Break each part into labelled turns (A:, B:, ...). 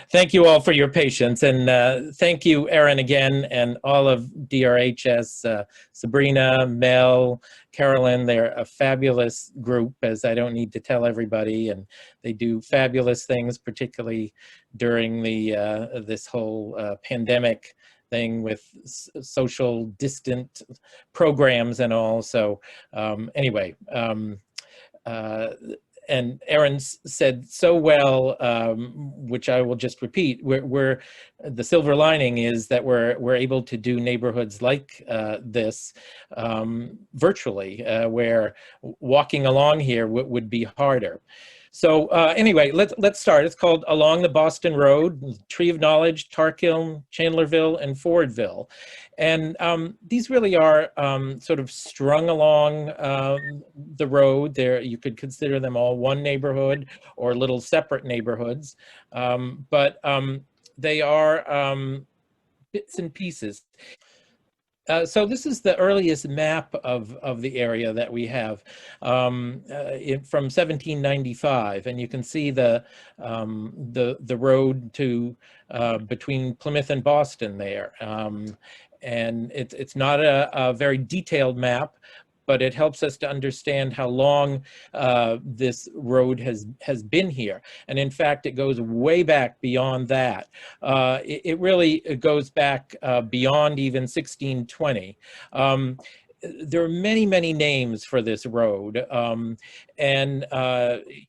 A: Thank you all for your patience, and thank you, Erin, again, and all of DRHS, Sabrina, Mel, Carolyn. They're a fabulous group, as I don't need to tell everybody, and they do fabulous things, particularly during the this whole pandemic thing with social distant programs and all. So anyway. Uh, and Erin said so well, which I will just repeat. We're the silver lining is that we're able to do neighborhoods like this virtually, where walking along here would be harder. So anyway, let's start. It's called Along the Boston Road, Tree of Knowledge, Tarkiln, Chandlerville, and Fordville. And these really are sort of strung along the road. There, you could consider them all one neighborhood or little separate neighborhoods, but they are bits and pieces. So this is the earliest map of the area that we have from 1795, and you can see the road to between Plymouth and Boston there. And it's not a very detailed map, but it helps us to understand how long this road has been here. And in fact, it goes way back beyond that. It really goes back beyond even 1620. There are many, many names for this road. And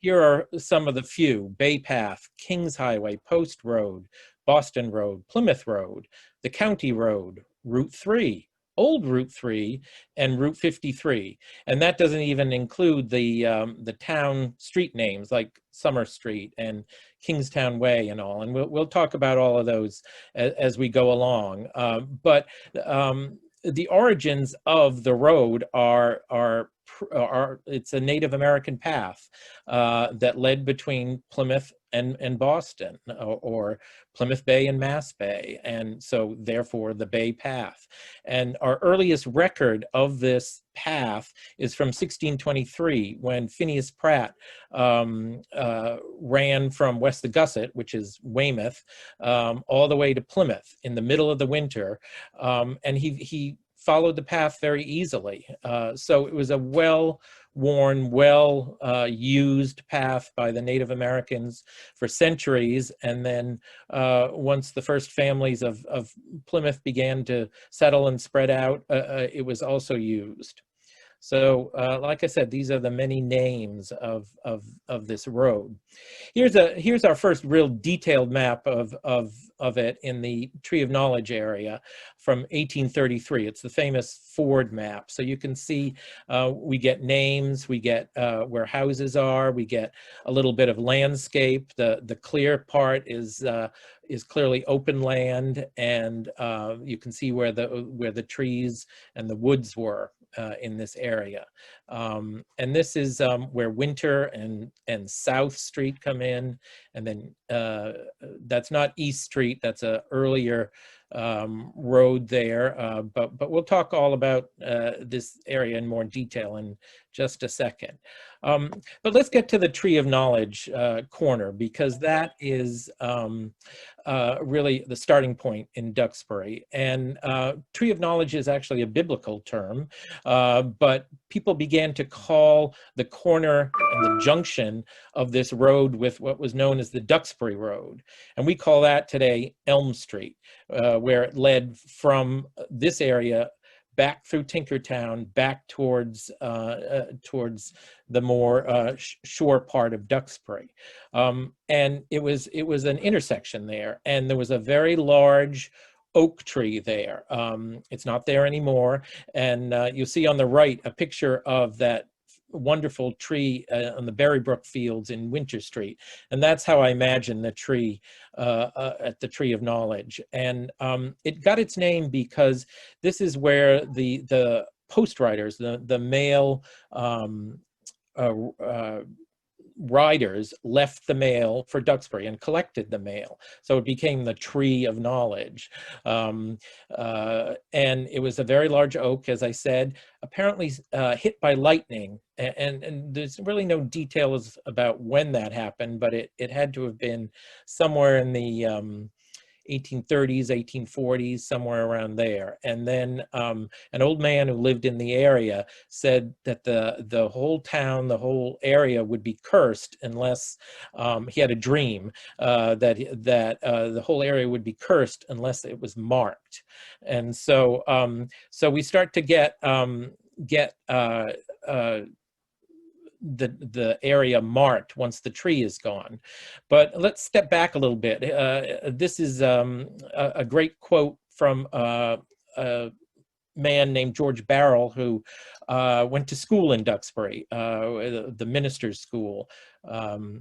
A: here are some of the few: Bay Path, Kings Highway, Post Road, Boston Road, Plymouth Road, the County Road, Route 3, Old Route 3, and Route 53. And that doesn't even include the town street names like Summer Street and Kingstown Way and all. And we'll talk about all of those as we go along. But the origins of the road are it's a Native American path that led between Plymouth and Boston, or Plymouth Bay and Mass Bay, and so therefore the Bay Path. And our earliest record of this path is from 1623, when Phineas Pratt ran from Westagusset, which is Weymouth, all the way to Plymouth in the middle of the winter, and he followed the path very easily. So it was a well-worn, well-used path by the Native Americans for centuries. And then once the first families of Plymouth began to settle and spread out, it was also used. So like I said, these are the many names of this road. Here's our first real detailed map of it in the Tree of Knowledge area from 1833. It's the famous Ford map. So you can see we get names, we get where houses are, we get a little bit of landscape. The clear part is clearly open land, and you can see where the trees and the woods were in this area. And this is where Winter and South Street come in, and then that's not East Street, that's a earlier road there, but we'll talk all about this area in more detail in just a second. But let's get to the Tree of Knowledge corner, because that is really the starting point in Duxbury. And Tree of Knowledge is actually a biblical term, but people began to call the corner and the junction of this road with what was known as the Duxbury Road. And we call that today Elm Street, where it led from this area back through Tinkertown, back towards the more shore part of Duxbury, and it was an intersection there, and there was a very large oak tree there. It's not there anymore, and you'll see on the right a picture of that wonderful tree on the Berrybrook Fields in Winter Street, and that's how I imagine the tree at the Tree of Knowledge. And it got its name because this is where the post riders, the male riders left the mail for Duxbury and collected the mail. So it became the tree of knowledge. And it was a very large oak, as I said, apparently hit by lightning. And there's really no details about when that happened, but it had to have been somewhere in the 1830s, 1840s, somewhere around there. And then an old man who lived in the area said that the whole town, the whole area would be cursed unless he had a dream that the whole area would be cursed unless it was marked. And so so we start to get the area marked once the tree is gone. But let's step back a little bit. This is a great quote from a man named George Barrell, who went to school in Duxbury, the minister's school,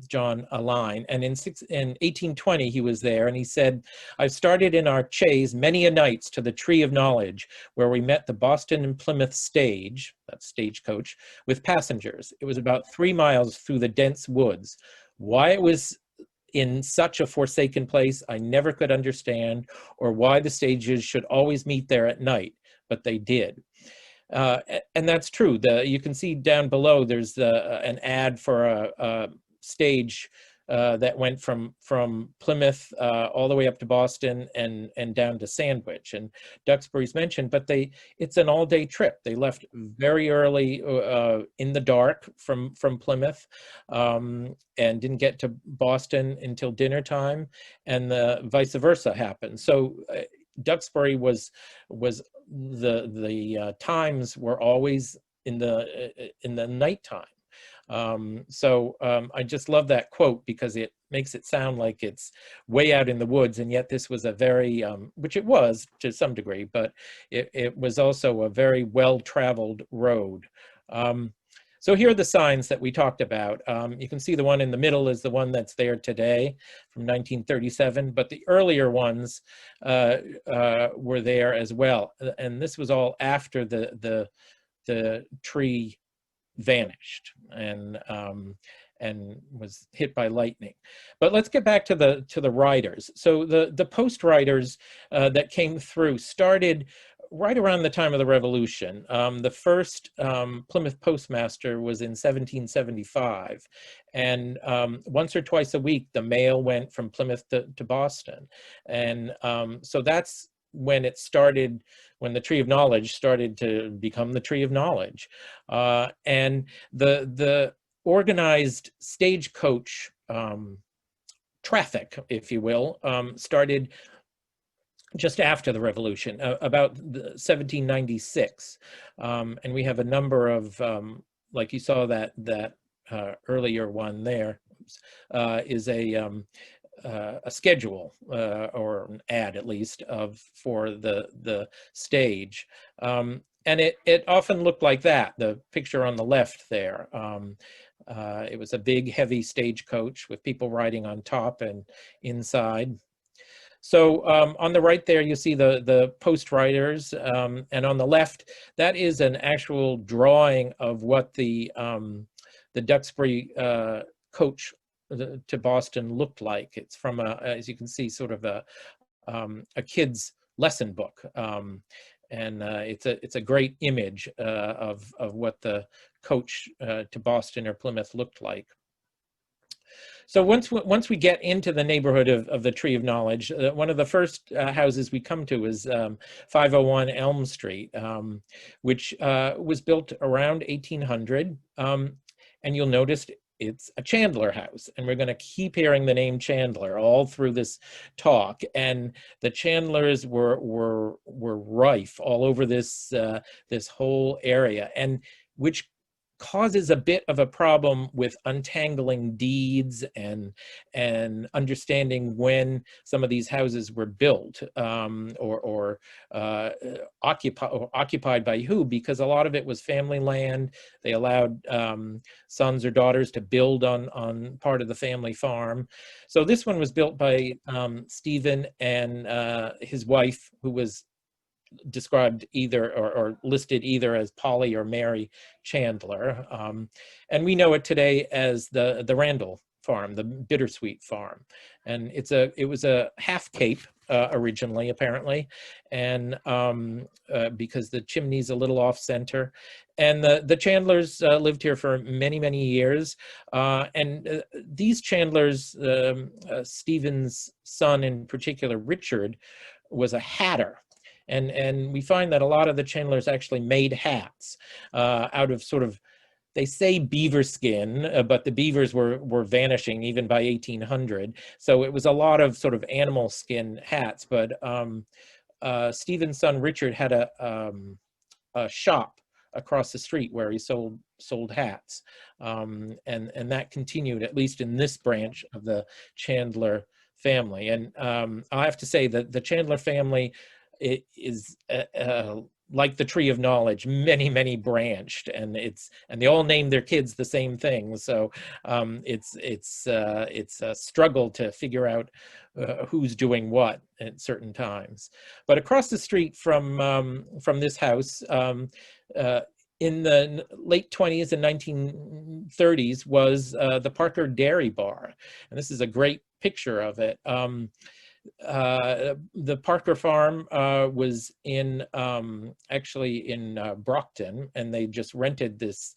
A: John Aline. And in 1820, he was there, and he said, "I've started in our chaise many a nights to the Tree of Knowledge, where we met the Boston and Plymouth stage," that's stagecoach, "with passengers. It was about 3 miles through the dense woods. Why it was in such a forsaken place, I never could understand, or why the stages should always meet there at night, but they did." And that's true. You can see down below, there's an ad for a stage that went from Plymouth all the way up to Boston and down to Sandwich. And Duxbury's mentioned, but it's an all-day trip. They left very early in the dark from Plymouth and didn't get to Boston until dinner time, and the vice versa happened. So Duxbury was the times were always in the nighttime. So I just love that quote because it makes it sound like it's way out in the woods, and yet this was a very, which it was to some degree, but it was also a very well-traveled road. So here are the signs that we talked about. You can see the one in the middle is the one that's there today from 1937, but the earlier ones were there as well. And this was all after the tree vanished and was hit by lightning. But let's get back to the riders. So the post riders that came through started right around the time of the Revolution. The first Plymouth postmaster was in 1775, and once or twice a week the mail went from Plymouth to Boston. And so that's when it started, when the Tree of Knowledge started to become the Tree of Knowledge. And the organized stagecoach traffic, if you will, started just after the Revolution, about 1796. And we have a number of, like you saw that earlier one there, is a schedule or an ad, at least, for the stage. And it often looked like that, the picture on the left there. It was a big, heavy stagecoach with people riding on top and inside. So on the right there, you see the post riders, and on the left, that is an actual drawing of what the Duxbury coach to Boston looked like. It's from as you can see, sort of a kid's lesson book, and it's a great image of what the coach to Boston or Plymouth looked like. So once we get into the neighborhood of the Tree of Knowledge, one of the first houses we come to is 501 Elm Street, which was built around 1800. And you'll notice it's a Chandler house, and we're going to keep hearing the name Chandler all through this talk. And the Chandlers were rife all over this this whole area, and which causes a bit of a problem with untangling deeds and understanding when some of these houses were built, or occupied by who, because a lot of it was family land. They allowed sons or daughters to build on part of the family farm. So this one was built by Stephen and his wife, who was described either or listed either as Polly or Mary Chandler. And we know it today as the Randall farm, the Bittersweet farm. And it was a half cape originally, apparently, and because the chimney's a little off center. And the Chandlers lived here for many, many years. And these Chandlers, Stephen's son in particular, Richard, was a hatter. And we find that a lot of the Chandlers actually made hats out of sort of, they say beaver skin, but the beavers were vanishing even by 1800. So it was a lot of sort of animal skin hats. But Stephen's son Richard had a shop across the street where he sold hats, and that continued, at least in this branch of the Chandler family. And I have to say that the Chandler family, it is like the tree of knowledge, many, many branched, and they all name their kids the same thing. So it's a struggle to figure out who's doing what at certain times. But across the street from this house, in the late 20s and 1930s, was the Parker Dairy Bar, and this is a great picture of it. The Parker farm was actually in Brockton, and they just rented this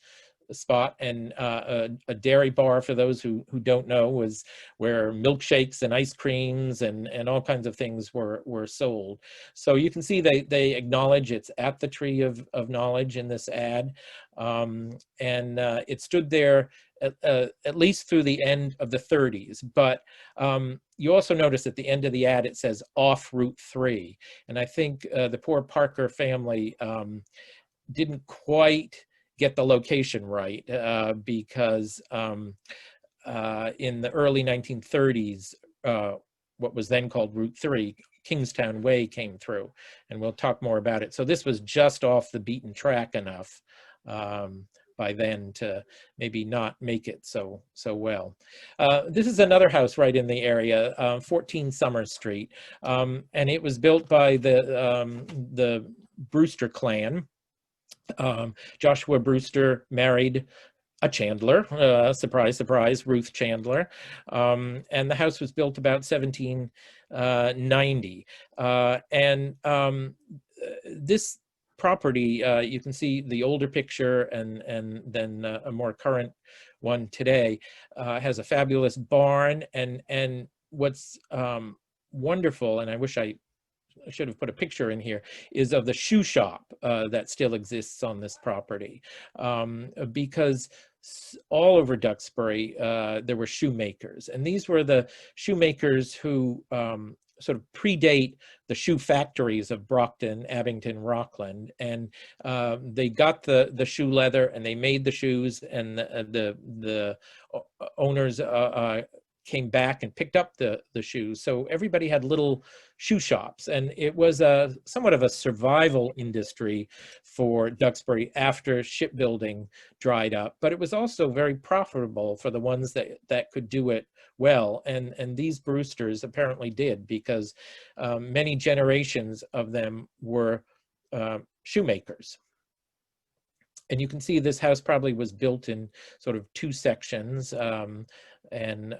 A: spot. And a dairy bar, for those who don't know, was where milkshakes and ice creams and all kinds of things were sold. So you can see they acknowledge it's at the tree of knowledge in this ad. And it stood there at least through the end of the 30s. But you also notice at the end of the ad, it says off Route 3. And I think the poor Parker family didn't quite get the location right, because in the early 1930s, what was then called Route 3, Kingstown Way, came through. And we'll talk more about it. So this was just off the beaten track enough by then to maybe not make it so well. This is another house right in the area, 14 Summer Street, and it was built by the Brewster clan. Joshua Brewster married a Chandler, surprise, surprise, Ruth Chandler, and the house was built about 1790. And this property, you can see the older picture and then a more current one today, has a fabulous barn. And what's wonderful, and I wish I should have put a picture in here, is of the shoe shop that still exists on this property, because all over Duxbury there were shoemakers, and these were the shoemakers who sort of predate the shoe factories of Brockton, Abington, Rockland, and they got the shoe leather and they made the shoes, and the owners came back and picked up the shoes. So everybody had little shoe shops, and it was somewhat of a survival industry for Duxbury after shipbuilding dried up, but it was also very profitable for the ones that could do it well, and these Brewsters apparently did, because many generations of them were shoemakers. And you can see this house probably was built in sort of two sections, and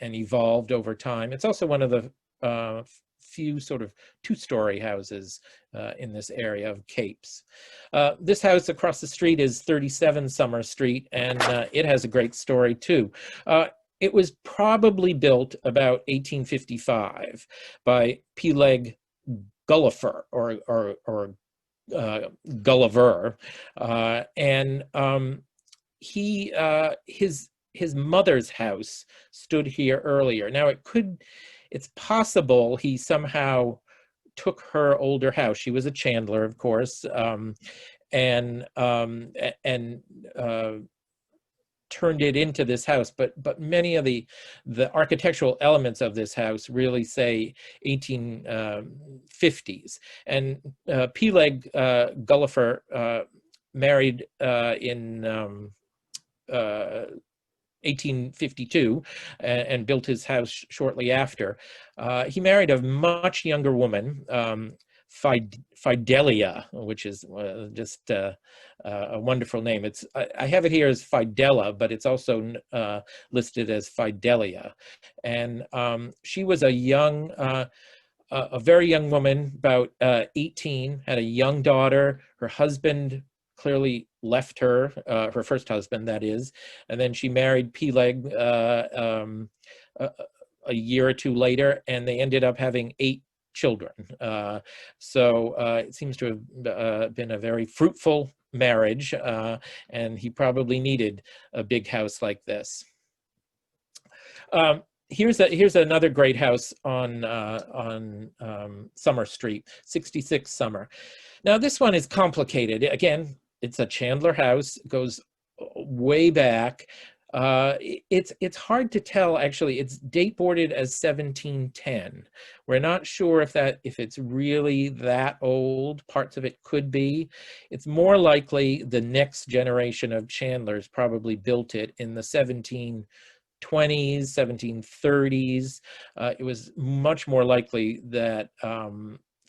A: evolved over time. It's also one of the few sort of two-story houses in this area of capes. This house across the street is 37 Summer Street, and it has a great story too. It was probably built about 1855 by Peleg Gulliver, or Gulliver, and his mother's house stood here earlier. Now it's possible he somehow took her older house. She was a Chandler, of course, and turned it into this house, but many of the architectural elements of this house really say 1850s. And Peleg Gulliver married in 1852 and built his house shortly after. He married a much younger woman, Fidelia, which is just a wonderful name. I have it here as Fidela, but it's also listed as Fidelia. And she was a very young woman, about 18, had a young daughter. Her husband clearly left her, her first husband, that is, and then she married Peleg a year or two later, and they ended up having 8 children. So it seems to have been a very fruitful marriage, and he probably needed a big house like this. Here's another great house on Summer Street, 66 Summer. Now this one is complicated. Again, it's a Chandler house. It goes way back. It's hard to tell, actually. It's date boarded as 1710. We're not sure if it's really that old. Parts of it could be. It's more likely the next generation of Chandlers probably built it in the 1720s, 1730s. It was much more likely that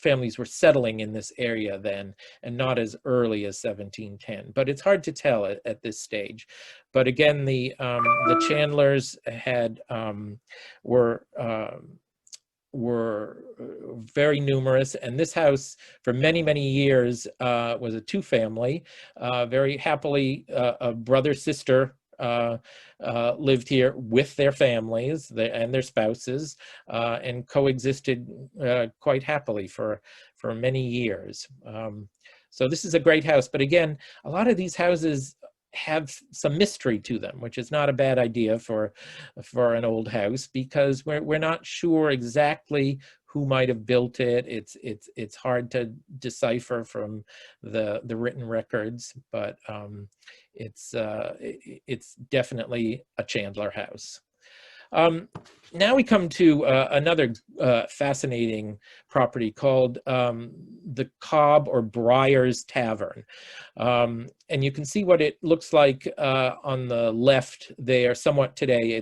A: families were settling in this area then, and not as early as 1710. But it's hard to tell at this stage. But again, the Chandlers were very numerous, and this house for many, many years was a 2-family. Very happily, a brother-sister lived here with their families and their spouses, and coexisted quite happily for many years. So this is a great house, but again, a lot of these houses have some mystery to them, which is not a bad idea for an old house, because we're not sure exactly who might have built it. It's hard to decipher from the written records, but it's definitely a Chandler house. Now we come to another fascinating property called the Cobb or Briar's Tavern. And you can see what it looks like on the left there somewhat today.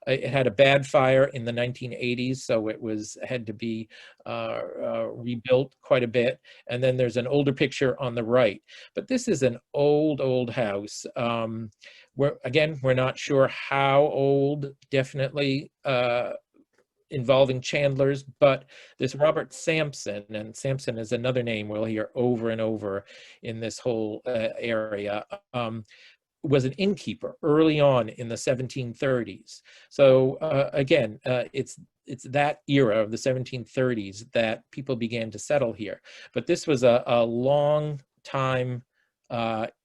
A: It had a bad fire in the 1980s, so it had to be rebuilt quite a bit. And then there's an older picture on the right. But this is an old house. We're not sure how old, definitely involving Chandlers, but this Robert Sampson, and Sampson is another name we'll hear over and over in this whole area, was an innkeeper early on in the 1730s. So again, it's that era of the 1730s that people began to settle here. But this was a long time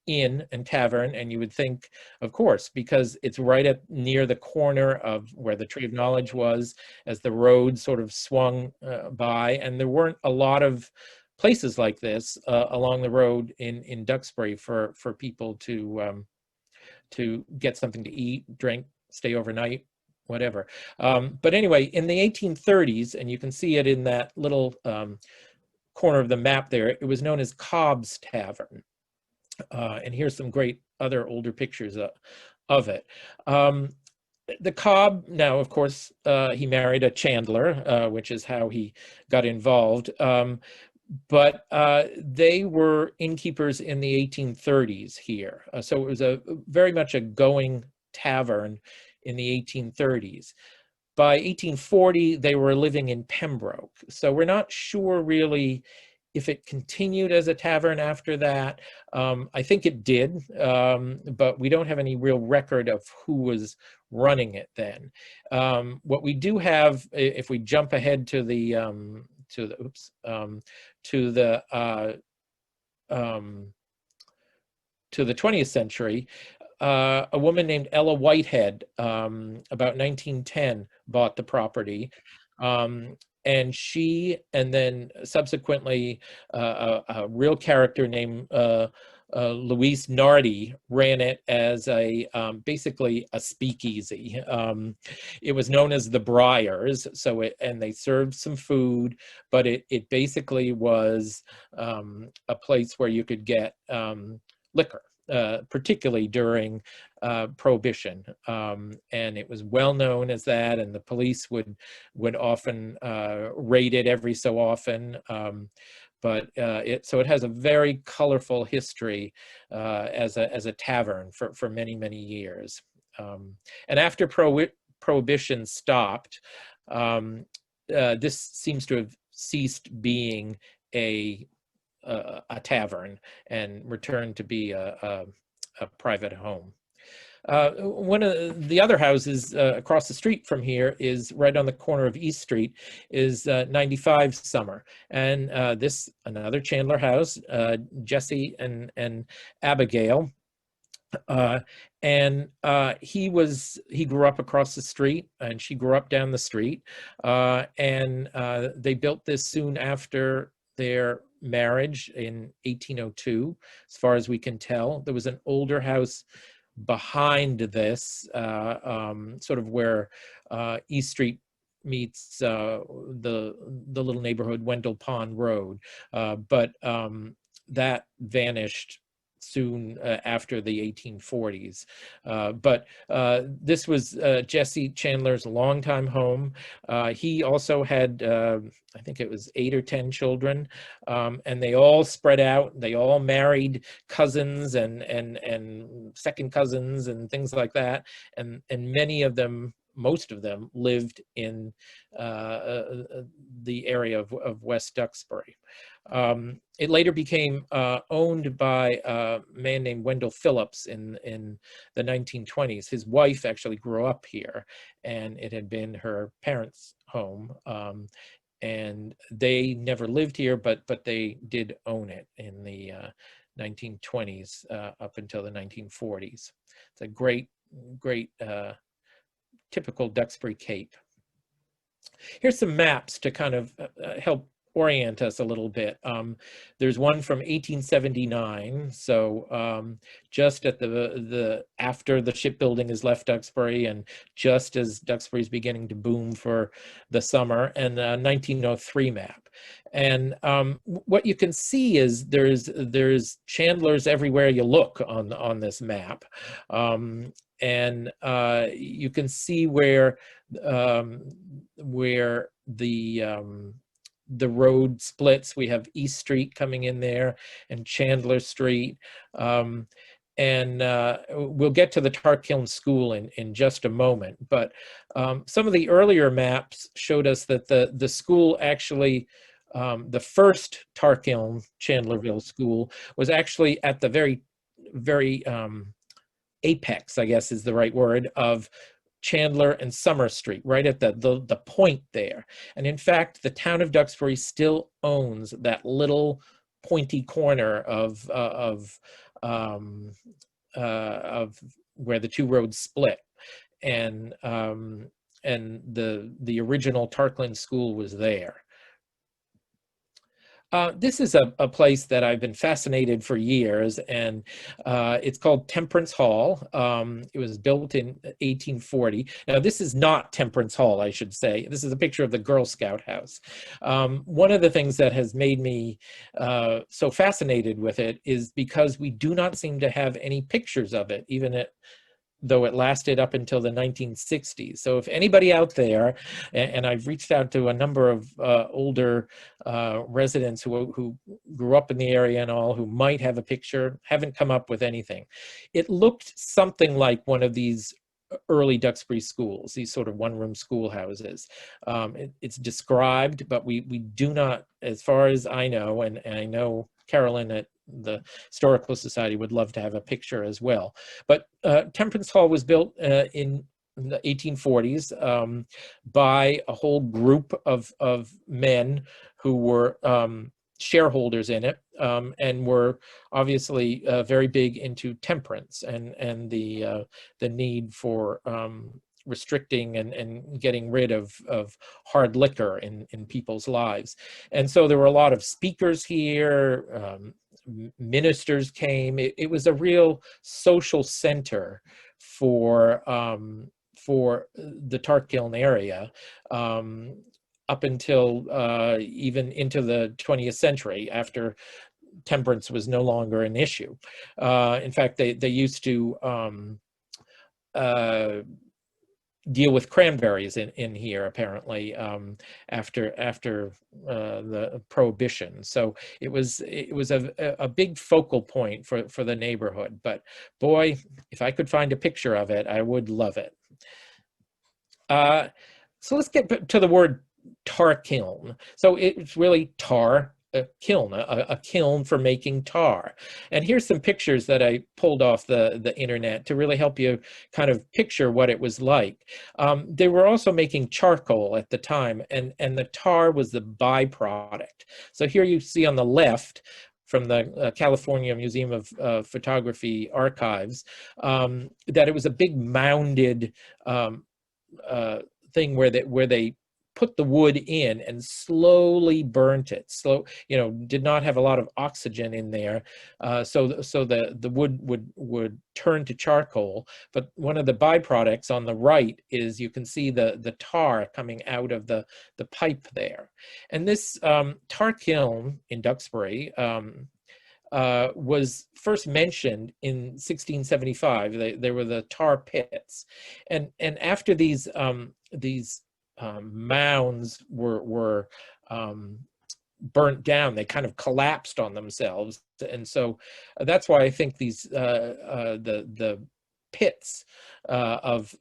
A: inn and tavern, and you would think, of course, because it's right near the corner of where the Tree of Knowledge was, as the road sort of swung by, and there weren't a lot of places like this along the road in Duxbury for people to get something to eat, drink, stay overnight, whatever. But anyway, in the 1830s, and you can see it in that little corner of the map there, it was known as Cobb's Tavern. And here's some great other older pictures of it. The Cobb, now, of course, he married a Chandler, which is how he got involved. But they were innkeepers in the 1830s here. So it was very much a going tavern in the 1830s. By 1840, they were living in Pembroke. So we're not sure really if it continued as a tavern after that. I think it did, but we don't have any real record of who was running it then. What we do have, if we jump ahead to the 20th century, a woman named Ella Whitehead, about 1910, bought the property. And then subsequently a real character named Louise Nardi ran it as basically a speakeasy. It was known as the Briars, and they served some food, but it basically was a place where you could get liquor. particularly during Prohibition, and it was well known as that. And the police would often raid it every so often. But so it has a very colorful history as a tavern for many years. And after Prohibition stopped, this seems to have ceased being a tavern and returned to be a private home. One of the other houses across the street from here is right on the corner of East Street, is 95 Summer. And this, another Chandler house, Jesse and Abigail. He grew up across the street and she grew up down the street. They built this soon after their marriage in 1802, as far as we can tell. There was an older house behind this, sort of where East Street meets the little neighborhood Wendell Pond Road, but that vanished soon after the 1840s. But this was Jesse Chandler's longtime home. He also had, I think it was 8 or 10 children, and they all spread out. They all married cousins and second cousins and things like that. And many of them, most of them, lived in the area of West Duxbury. It later became owned by a man named Wendell Phillips in the 1920s. His wife actually grew up here, and it had been her parents' home. And they never lived here, but they did own it in the 1920s up until the 1940s. It's a great typical Duxbury Cape. Here's some maps to kind of help orient us a little bit. There's one from 1879, so just at the after the shipbuilding has left Duxbury and just as Duxbury is beginning to boom for the summer, and a 1903 map. And what you can see is there's Chandlers everywhere you look on this map. And you can see where the road splits. We have East Street coming in there and Chandler Street. And we'll get to the Tarkiln School in just a moment. But some of the earlier maps showed us that the school actually, the first Tarkiln Chandlerville school was actually at the very apex, I guess is the right word, of Chandler and Summer Street, right at the point there. And in fact, the town of Duxbury still owns that little pointy corner of where the two roads split. And the original Tarkiln School was there. This is a place that I've been fascinated for years, and it's called Temperance Hall. It was built in 1840. Now, this is not Temperance Hall, I should say. This is a picture of the Girl Scout house. One of the things that has made me so fascinated with it is because we do not seem to have any pictures of it, though it lasted up until the 1960s. So if anybody out there, and I've reached out to a number of older residents who grew up in the area and all, who might have a picture, haven't come up with anything. It looked something like one of these early Duxbury schools, these sort of one-room schoolhouses. It's described, but we do not, as far as I know, and I know Carolyn at the Historical Society would love to have a picture as well. But Temperance Hall was built in the 1840s by a whole group of men who were shareholders in it, and were obviously very big into temperance and the need for restricting and getting rid of hard liquor in people's lives. And so there were a lot of speakers here, ministers came. It was a real social center for the Tarkiln area, up until even into the 20th century, after temperance was no longer an issue. In fact, they used to deal with cranberries in here, apparently, after the Prohibition. So it was a big focal point for the neighborhood. But boy, if I could find a picture of it, I would love it. So let's get to the word Tarkiln. So it's really tar. A kiln, a kiln for making tar. And here's some pictures that I pulled off the internet to really help you kind of picture what it was like. They were also making charcoal at the time, and the tar was the byproduct. So here you see on the left from the California Museum of Photography archives, that it was a big mounded thing where they put the wood in and slowly burnt it. Did not have a lot of oxygen in there, so the wood would turn to charcoal. But one of the byproducts on the right is you can see the tar coming out of the pipe there. And this tar kiln in Duxbury was first mentioned in 1675. There were the tar pits, and after these mounds were burnt down, they kind of collapsed on themselves, and so that's why I think these the pits of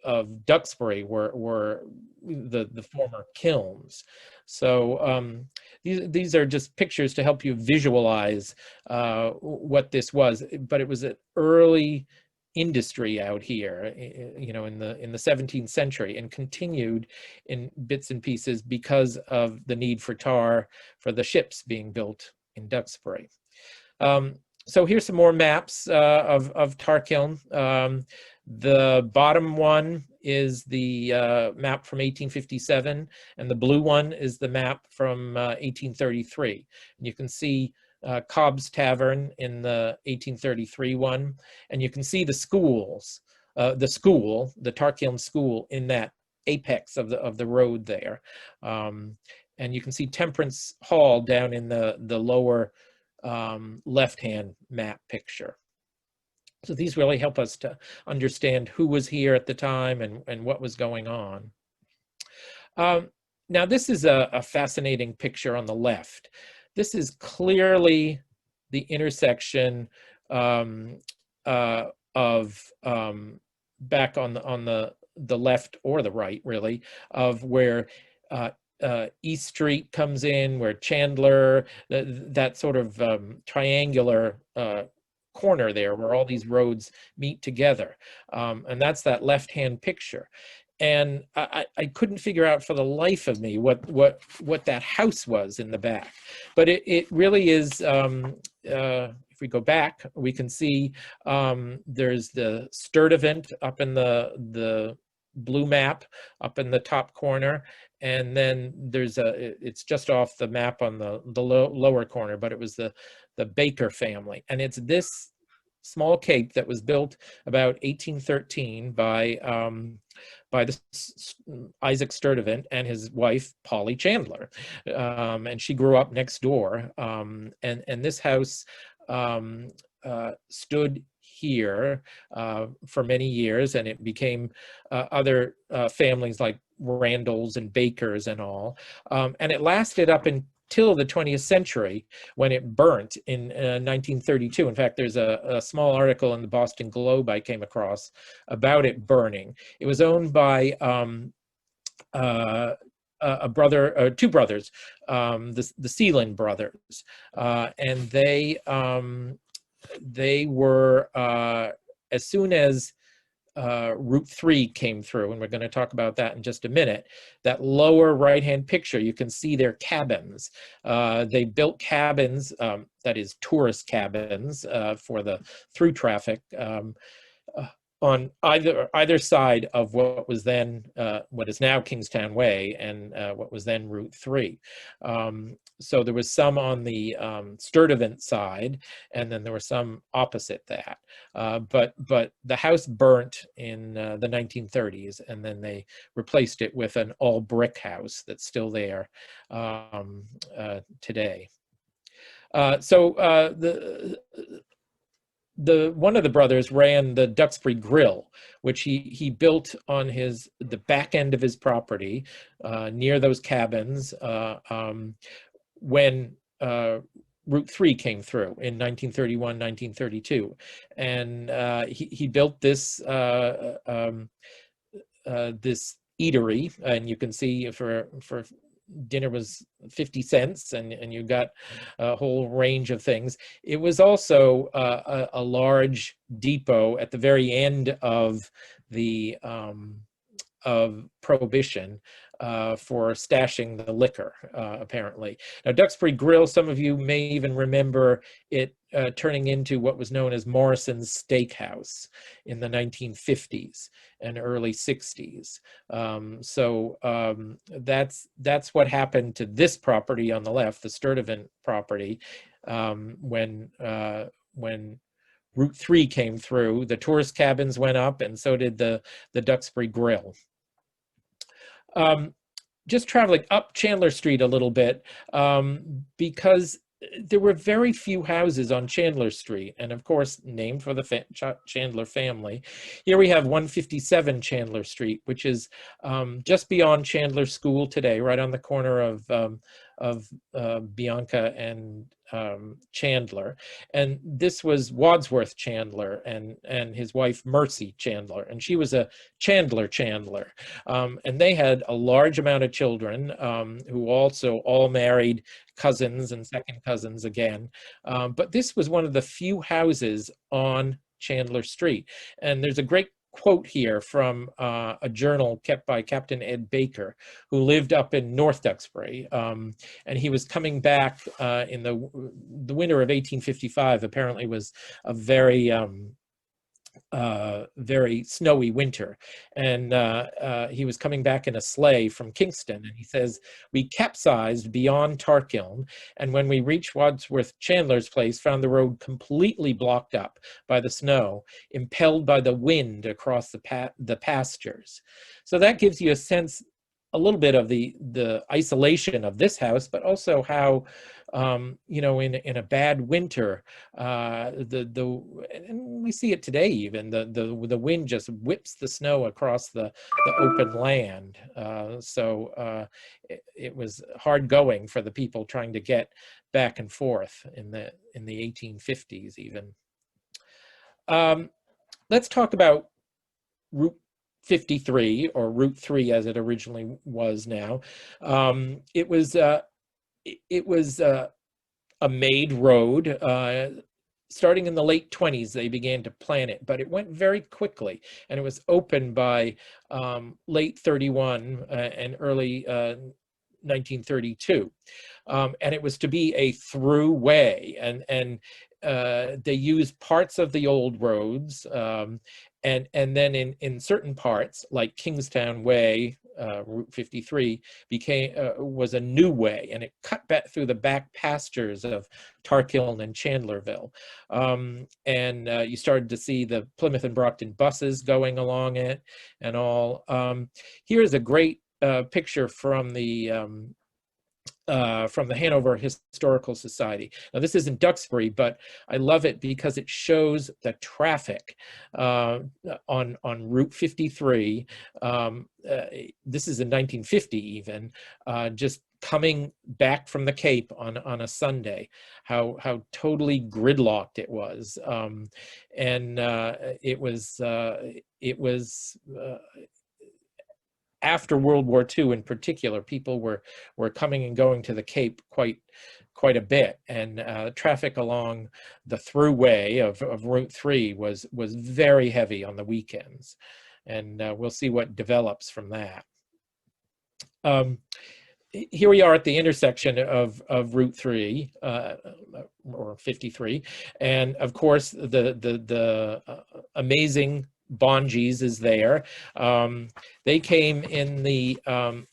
A: Duxbury were the former kilns. So these are just pictures to help you visualize what this was. But it was an early industry out here, in the 17th century, and continued in bits and pieces because of the need for tar for the ships being built in Duxbury. So here's some more maps of Tarkiln. The bottom one is the map from 1857, and the blue one is the map from 1833. And you can see Cobb's Tavern in the 1833 one, and you can see the schools, the Tarkiln School, in that apex of the road there. And you can see Temperance Hall down in the lower left-hand map picture. So these really help us to understand who was here at the time and what was going on. Now this is a fascinating picture on the left. This is clearly the intersection of back on the left or the right, really, of where East Street comes in, where Chandler, that sort of triangular corner there, where all these roads meet together, and that's that left-hand picture. And I couldn't figure out for the life of me what that house was in the back, but it really is. If we go back, we can see there's the Sturtevant up in the blue map up in the top corner, and then there's it's just off the map on the lower corner, but it was the Baker family, and it's this small cape that was built about 1813 by Isaac Sturtevant and his wife Polly Chandler, and she grew up next door, and this house stood here for many years, and it became other families like Randalls and Bakers and all, and it lasted up until the 20th century, when it burnt in 1932. In fact, there's a small article in the Boston Globe I came across about it burning. It was owned by a brother, two brothers, the Sealand brothers, and they were, as soon as Route 3 came through, and we're going to talk about that in just a minute, that lower right-hand picture, you can see their cabins. They built cabins, that is tourist cabins, for the through traffic, on either side of what was then, what is now Kingstown Way, and what was then Route 3. So there was some on the Sturtevant side, and then there were some opposite that. But the house burnt in the 1930s, and then they replaced it with an all brick house that's still there today. The one of the brothers ran the Duxbury Grill, which he built on the back end of his property, near those cabins, when Route 3 came through in 1931, 1932. And he built this eatery, and you can see for dinner was 50 cents, and you got a whole range of things. It was also a large depot at the very end of the of Prohibition, for stashing the liquor, apparently. Now, Duxbury Grill, some of you may even remember it turning into what was known as Morrison's Steakhouse in the 1950s and early 60s. That's what happened to this property on the left, the Sturtevant property, when Route 3 came through. The tourist cabins went up, and so did the Duxbury Grill. Just traveling up Chandler Street a little bit, because there were very few houses on Chandler Street, and of course, named for the Chandler family. Here we have 157 Chandler Street, which is just beyond Chandler School today, right on the corner of Bianca and Chandler. And this was Wadsworth Chandler and his wife Mercy Chandler, and she was a Chandler. And they had a large amount of children, who also all married cousins and second cousins again. But this was one of the few houses on Chandler Street. And there's a great quote here from a journal kept by Captain Ed Baker, who lived up in North Duxbury, and he was coming back in the winter of 1855. Apparently was a very very snowy winter, and he was coming back in a sleigh from Kingston, and he says, "We capsized beyond Tarkiln, and when we reached Wadsworth Chandler's place, found the road completely blocked up by the snow, impelled by the wind across the pastures." So that gives you a sense, a little bit of the isolation of this house, but also how, in a bad winter, and we see it today even, the wind just whips the snow across the open land. It was hard going for the people trying to get back and forth in the 1850s even. Let's talk about Route 53, or Route 3 as it originally was now. It was a made road. Starting in the late 20s, they began to plan it, but it went very quickly, and it was opened by late 31 and early 1932. And it was to be a throughway, and they used parts of the old roads, and then in certain parts, like Kingstown Way, Route 53, was a new way, and it cut back through the back pastures of Tarkiln and Chandlerville. And you started to see the Plymouth and Brockton buses going along it and all. Here's a great picture from the Hanover Historical Society. Now, this isn't Duxbury, but I love it because it shows the traffic on Route 53. This is in 1950 even, just coming back from the Cape on a Sunday, how totally gridlocked it was. And it was after World War II in particular, people were coming and going to the Cape quite a bit, and traffic along the throughway of Route 3 was very heavy on the weekends, and we'll see what develops from that. Here we are at the intersection of Route 3 or 53, and of course the amazing Bongees is there. They came in the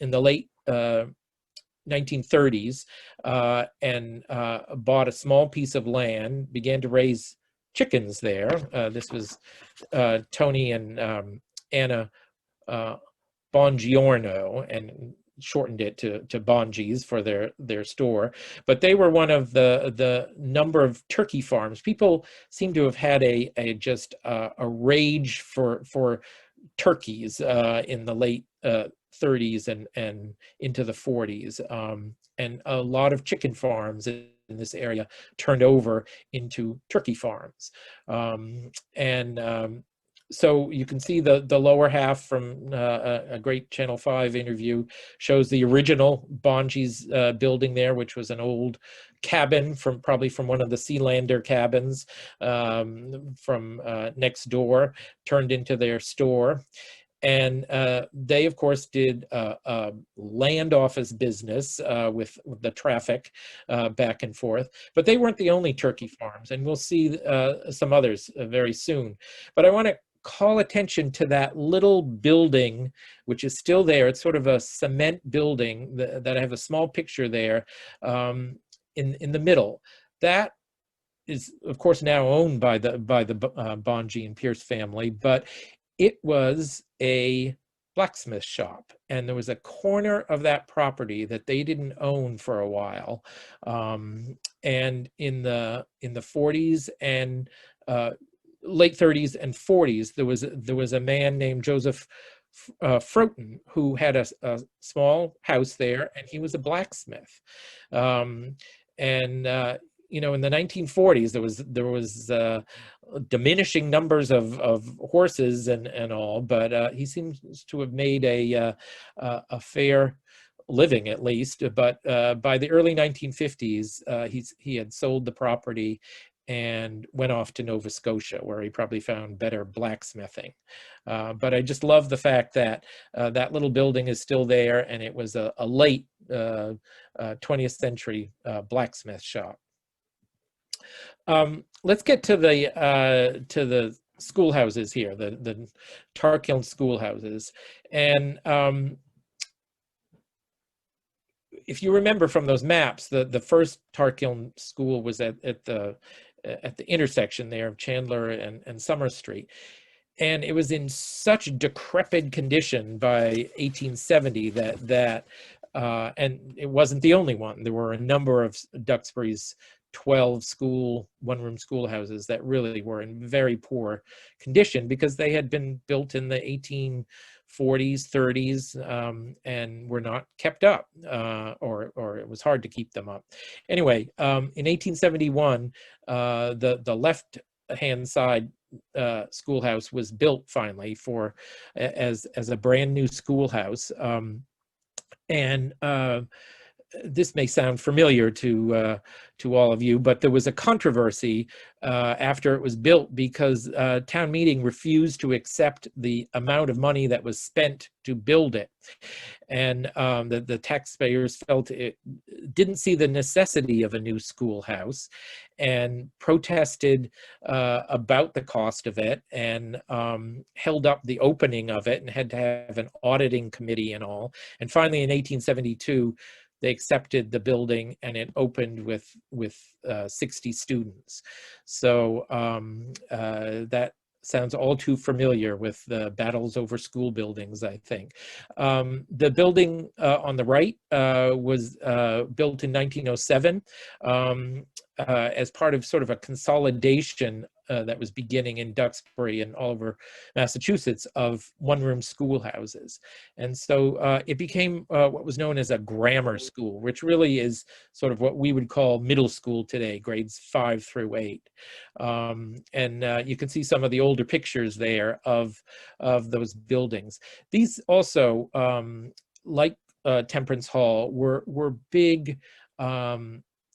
A: late 1930s and bought a small piece of land, began to raise chickens there. This was Tony and Anna Bongiorno, and shortened it to Bonji's for their store. But they were one of the number of turkey farms. People seem to have had a rage for turkeys in the late 30s and into the 40s, and a lot of chicken farms in this area turned over into turkey farms. So you can see the lower half from a great Channel 5 interview shows the original Bonji's building there, which was an old cabin probably from one of the Sealander cabins from next door, turned into their store. And they, of course, did a land office business with the traffic back and forth. But they weren't the only turkey farms, and we'll see some others very soon. But I want to call attention to that little building, which is still there. It's sort of a cement building that I have a small picture there in the middle. That is, of course, now owned by the Bonji and Pierce family, but it was a blacksmith shop, and there was a corner of that property that they didn't own for a while. And in the 40s and late 30s and 40s, there was a man named Joseph Froughton who had a small house there, and he was a blacksmith. You know, in the 1940s, there was diminishing numbers of horses and all, but he seems to have made a fair living, at least. But by the early 1950s, he had sold the property and went off to Nova Scotia, where he probably found better blacksmithing. But I just love the fact that that little building is still there, and it was a late 20th century blacksmith shop. Let's get to the schoolhouses here, the Tarkiln schoolhouses. And if you remember from those maps, the first Tarkiln school was at the intersection there of Chandler and Summer Street. And it was in such decrepit condition by 1870 and it wasn't the only one. There were a number of Duxbury's 12 one-room schoolhouses that really were in very poor condition because they had been built in the 1840s, 30s, and were not kept up, or it was hard to keep them up. Anyway, in 1871, the left-hand side schoolhouse was built finally as a brand new schoolhouse, and this may sound familiar to all of you, but there was a controversy after it was built because town meeting refused to accept the amount of money that was spent to build it. And the taxpayers felt it didn't see the necessity of a new schoolhouse and protested about the cost of it, and held up the opening of it and had to have an auditing committee and all. And finally, in 1872, they accepted the building, and it opened with 60 students. So that sounds all too familiar with the battles over school buildings, I think. The building on the right was built in 1907 as part of sort of a consolidation that was beginning in Duxbury and all over Massachusetts of one-room schoolhouses. And so it became what was known as a grammar school, which really is sort of what we would call middle school today, grades 5 through 8. And you can see some of the older pictures there of those buildings. These also, like Temperance Hall, were big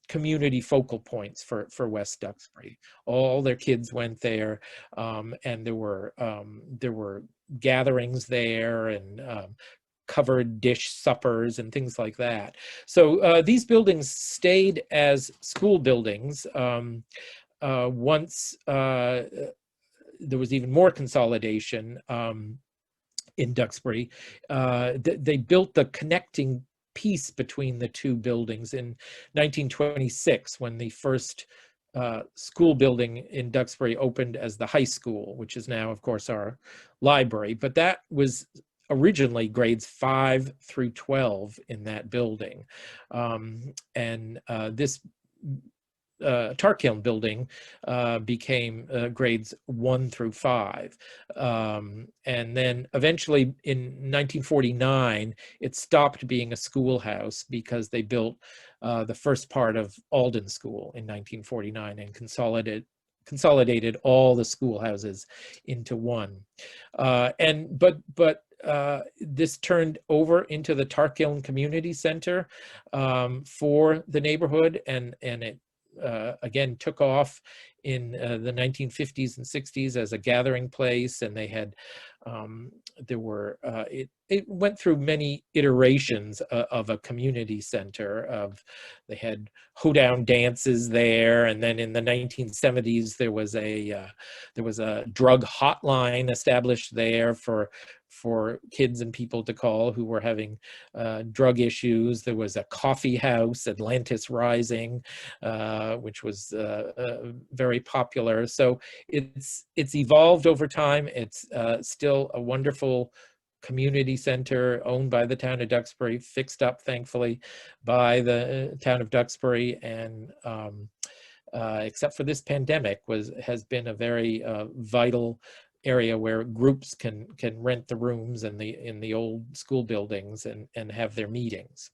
A: community focal points for West Duxbury. All their kids went there, and there were gatherings there, and covered dish suppers and things like that. So these buildings stayed as school buildings once there was even more consolidation in Duxbury. They built the connecting piece between the two buildings in 1926, when the first school building in Duxbury opened as the high school, which is now, of course, our library. But that was originally grades 5 through 12 in that building. This Tarkiln building became grades 1 through 5. And then eventually in 1949, it stopped being a schoolhouse because they built the first part of Alden School in 1949 and consolidated all the schoolhouses into one. This turned over into the Tarkiln Community Center for the neighborhood, and it again took off in the 1950s and 60s as a gathering place, and they had it went through many iterations of a community center. They had hoedown dances there, and then in the 1970s there was a drug hotline established there for kids and people to call who were having drug issues. There was a coffee house, Atlantis Rising, which was very popular. So it's evolved over time. It's still a wonderful community center owned by the town of Duxbury, fixed up thankfully by the town of Duxbury, and except for this pandemic has been a very vital area where groups can rent the rooms in the old school buildings and have their meetings.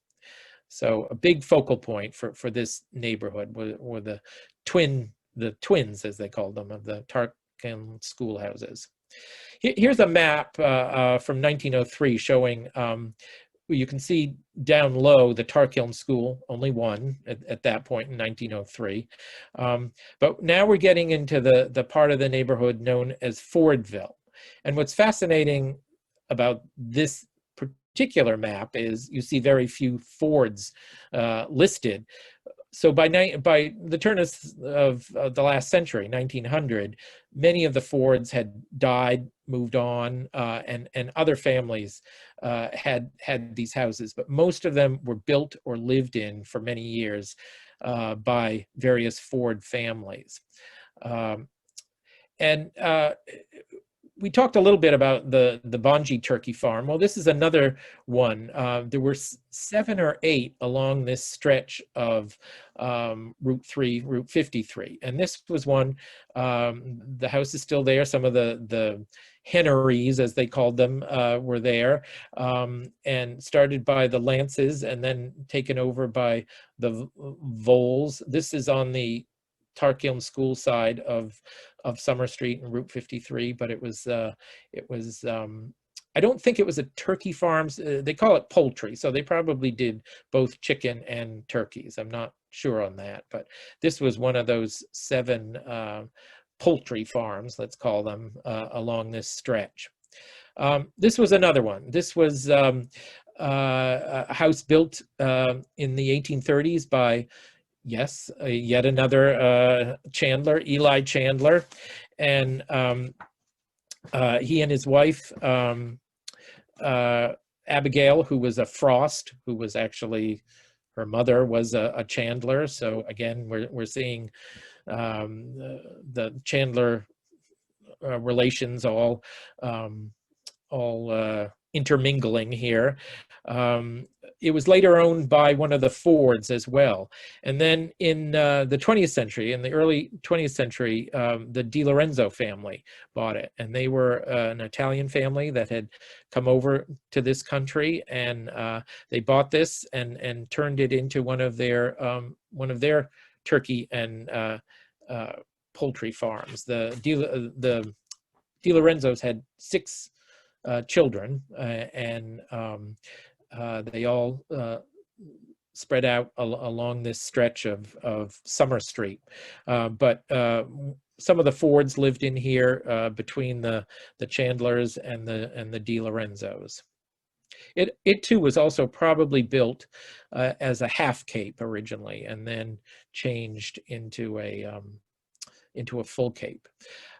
A: So a big focal point for this neighborhood were the twins, as they called them, of the Tarkiln schoolhouses. Here's a map from 1903 showing, you can see down low the Tarkiln School, only one at that point in 1903. But now we're getting into the part of the neighborhood known as Fordville. And what's fascinating about this particular map is you see very few Fords listed. So by the turn of the last century, 1900, many of the Fords had died, moved on, and other families had these houses, but most of them were built or lived in for many years by various Ford families. We talked a little bit about the Bonji turkey farm. Well, this is another one. There were 7 or 8 along this stretch of Route 53. And this was one, the house is still there. Some of the henneries, as they called them, were there, and started by the Lances and then taken over by the Voles. This is on the Tarkiln School side of Summer Street and Route 53, but it was I don't think it was a turkey farm. They call it poultry, so they probably did both chicken and turkeys. I'm not sure on that, but this was one of those 7 poultry farms, let's call them, along this stretch. This was another one. This was a house built in the 1830s by, yes, yet another Chandler, Eli Chandler, and he and his wife, Abigail, who was a Frost, who was actually, her mother was a Chandler. So again, we're seeing the Chandler relations all intermingling here. It was later owned by one of the Fords as well. And then in the 20th century, in the early 20th century, the Di Lorenzo family bought it. And they were an Italian family that had come over to this country, and they bought this and turned it into one of their turkey and poultry farms. The Di Lorenzos had 6 children, and they all spread out along this stretch of Summer Street. But some of the Fords lived in here between the Chandlers and the Di Lorenzos. It too was also probably built as a half cape originally, and then changed into a full cape.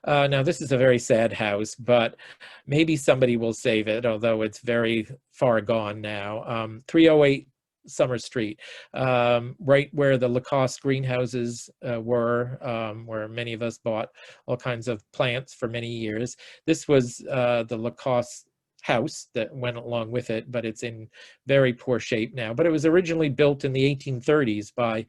A: Now, this is a very sad house, but maybe somebody will save it, although it's very far gone now. 308 Summer Street, right where the Lacoste greenhouses were, where many of us bought all kinds of plants for many years. This was the Lacoste house that went along with it, but it's in very poor shape now. But it was originally built in the 1830s by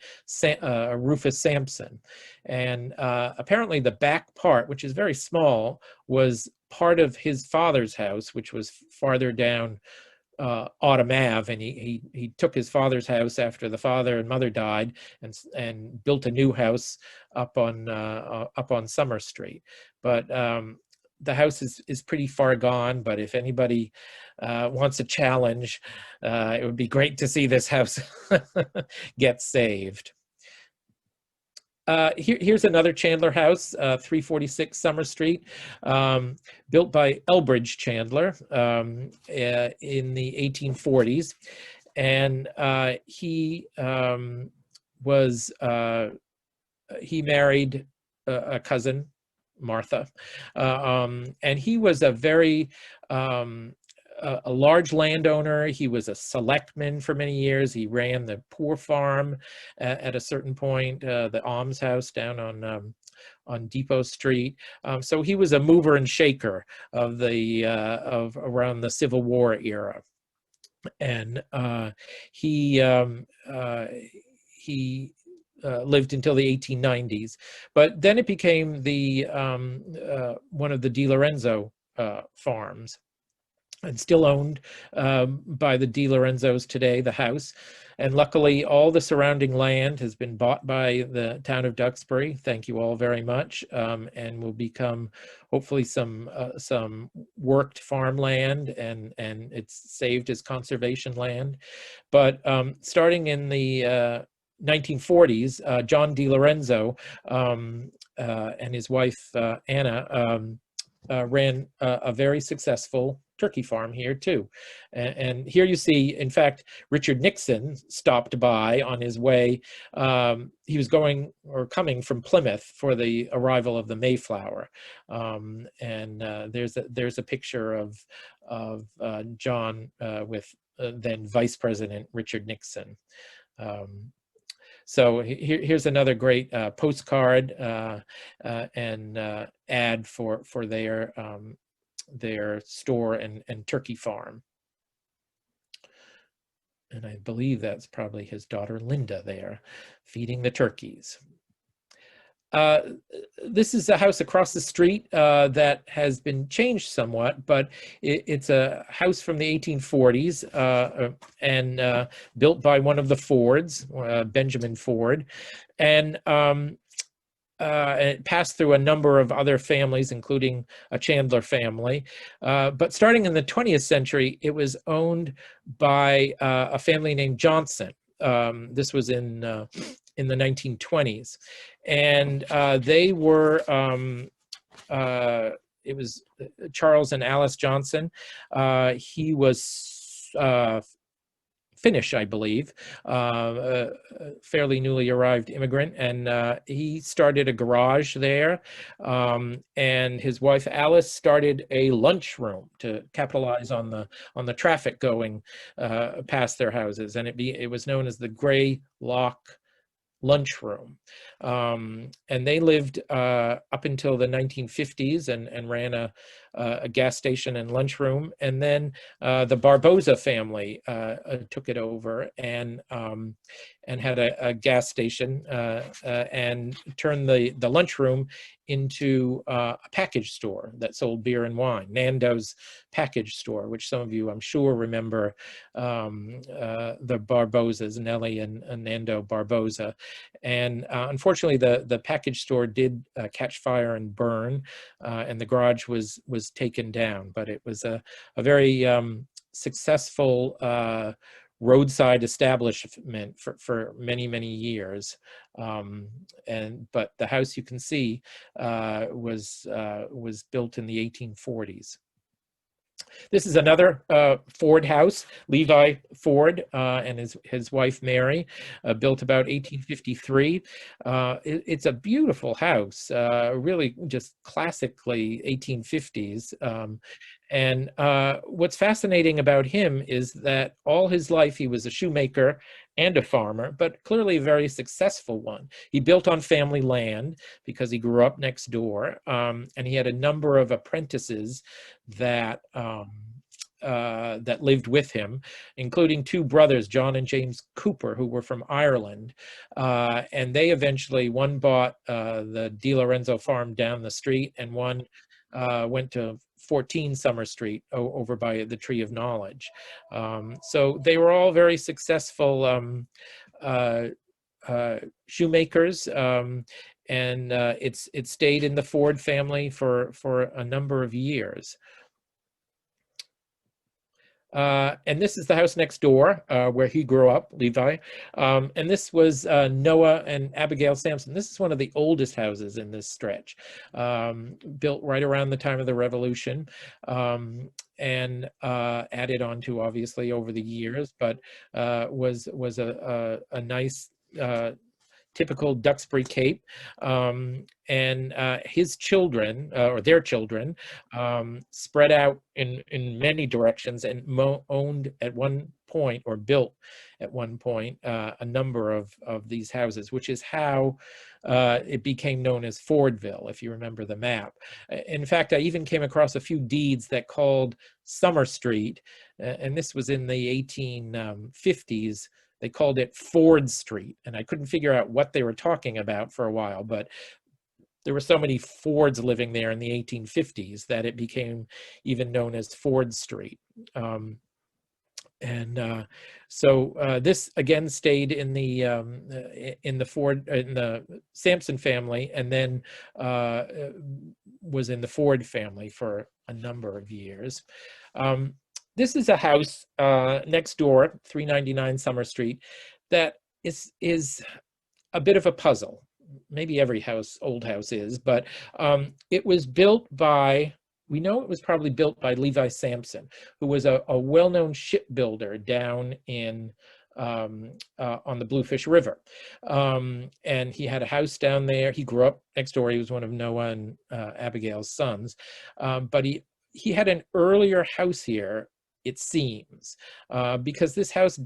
A: Rufus Sampson. And apparently the back part, which is very small, was part of his father's house, which was farther down Autumn Ave, and he took his father's house after the father and mother died, and built a new house up on Summer Street. But the house is pretty far gone. But if anybody wants a challenge, it would be great to see this house get saved. Here's another Chandler house, 346 Summer Street, built by Elbridge Chandler in the 1840s. And he married a cousin, Martha, and he was a very a large landowner. He was a selectman for many years. He ran the poor farm at a certain point, the almshouse down on Depot Street. So he was a mover and shaker of around the Civil War era, and he lived until the 1890s. But then it became the one of the DiLorenzo farms, and still owned by the DiLorenzos today, the house. And luckily, all the surrounding land has been bought by the town of Duxbury. Thank you all very much, and will become hopefully some worked farmland, and it's saved as conservation land. But starting in the 1940s, John DiLorenzo and his wife Anna ran a very successful turkey farm here too. And here you see, in fact, Richard Nixon stopped by on his way. He was going or coming from Plymouth for the arrival of the Mayflower. And there's a picture of John with then Vice President Richard Nixon. So here's another great postcard and ad for their store and turkey farm. And I believe that's probably his daughter Linda there feeding the turkeys. This is a house across the street that has been changed somewhat, but it's a house from the 1840s and built by one of the Fords, Benjamin Ford. And it passed through a number of other families, including a Chandler family. But starting in the 20th century, it was owned by a family named Johnson. This was in the 1920s. And they were, it was Charles and Alice Johnson. He was Finnish, I believe, a fairly newly arrived immigrant, and he started a garage there, and his wife Alice started a lunchroom to capitalize on the traffic going past their houses, and it was known as the Gray Lock lunchroom. And they lived up until the 1950s and ran a gas station and lunchroom. And then the Barboza family took it over and had a gas station and turned the lunchroom into a package store that sold beer and wine, Nando's package store, which some of you, I'm sure, remember the Barbozas, Nellie and Nando Barboza. And unfortunately, the package store did catch fire and burn, and the garage was taken down. But it was a very successful roadside establishment for many years. But the house you can see was built in the 1840s. This is another Ford house, Levi Ford and his wife Mary, built about 1853. It's a beautiful house, really just classically 1850s. And what's fascinating about him is that all his life he was a shoemaker and a farmer, but clearly a very successful one. He built on family land because he grew up next door, and he had a number of apprentices that that lived with him, including two brothers, John and James Cooper, who were from Ireland. And they eventually, one bought the Di Lorenzo farm down the street, and one went to 14 Summer Street over by the Tree of Knowledge. So they were all very successful shoemakers, and it stayed in the Ford family for a number of years. And this is the house next door where he grew up, Levi. And this was Noah and Abigail Sampson. This is one of the oldest houses in this stretch, built right around the time of the Revolution, and added on to, obviously, over the years, but was a nice typical Duxbury Cape. And his children, or their children, spread out in many directions and owned at one point, or built at one point, a number of these houses, which is how it became known as Fordville, if you remember the map. In fact, I even came across a few deeds that called Summer Street, and this was in the 1850s, they called it Ford Street, and I couldn't figure out what they were talking about for a while, but there were so many Fords living there in the 1850s that it became even known as Ford Street. So this again stayed in the Sampson family, and then was in the Ford family for a number of years. This is a house next door, 399 Summer Street, that is a bit of a puzzle. Maybe every old house is, but it was built by, we know it was probably built by Levi Sampson, who was a well-known shipbuilder down in on the Bluefish River. And he had a house down there. He grew up next door. He was one of Noah and Abigail's sons. But he had an earlier house here, it seems, because this house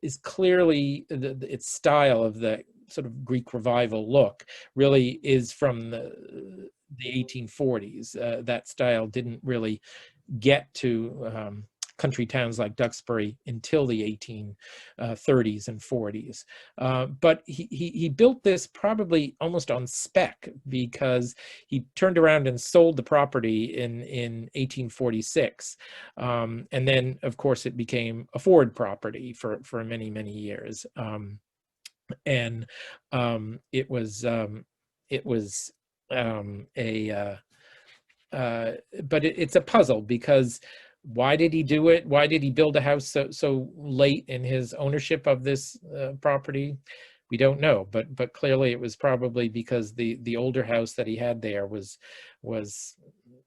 A: is clearly, its style of the sort of Greek revival look really is from the 1840s. That style didn't really get to country towns like Duxbury until the 1830s and 40s. But he built this probably almost on spec, because he turned around and sold the property in 1846. And then, of course, it became a Ford property for many, many years. And it was but it's a puzzle, because why did he do it? Why did he build a house so late in his ownership of this property? We don't know, but clearly it was probably because the older house that he had there was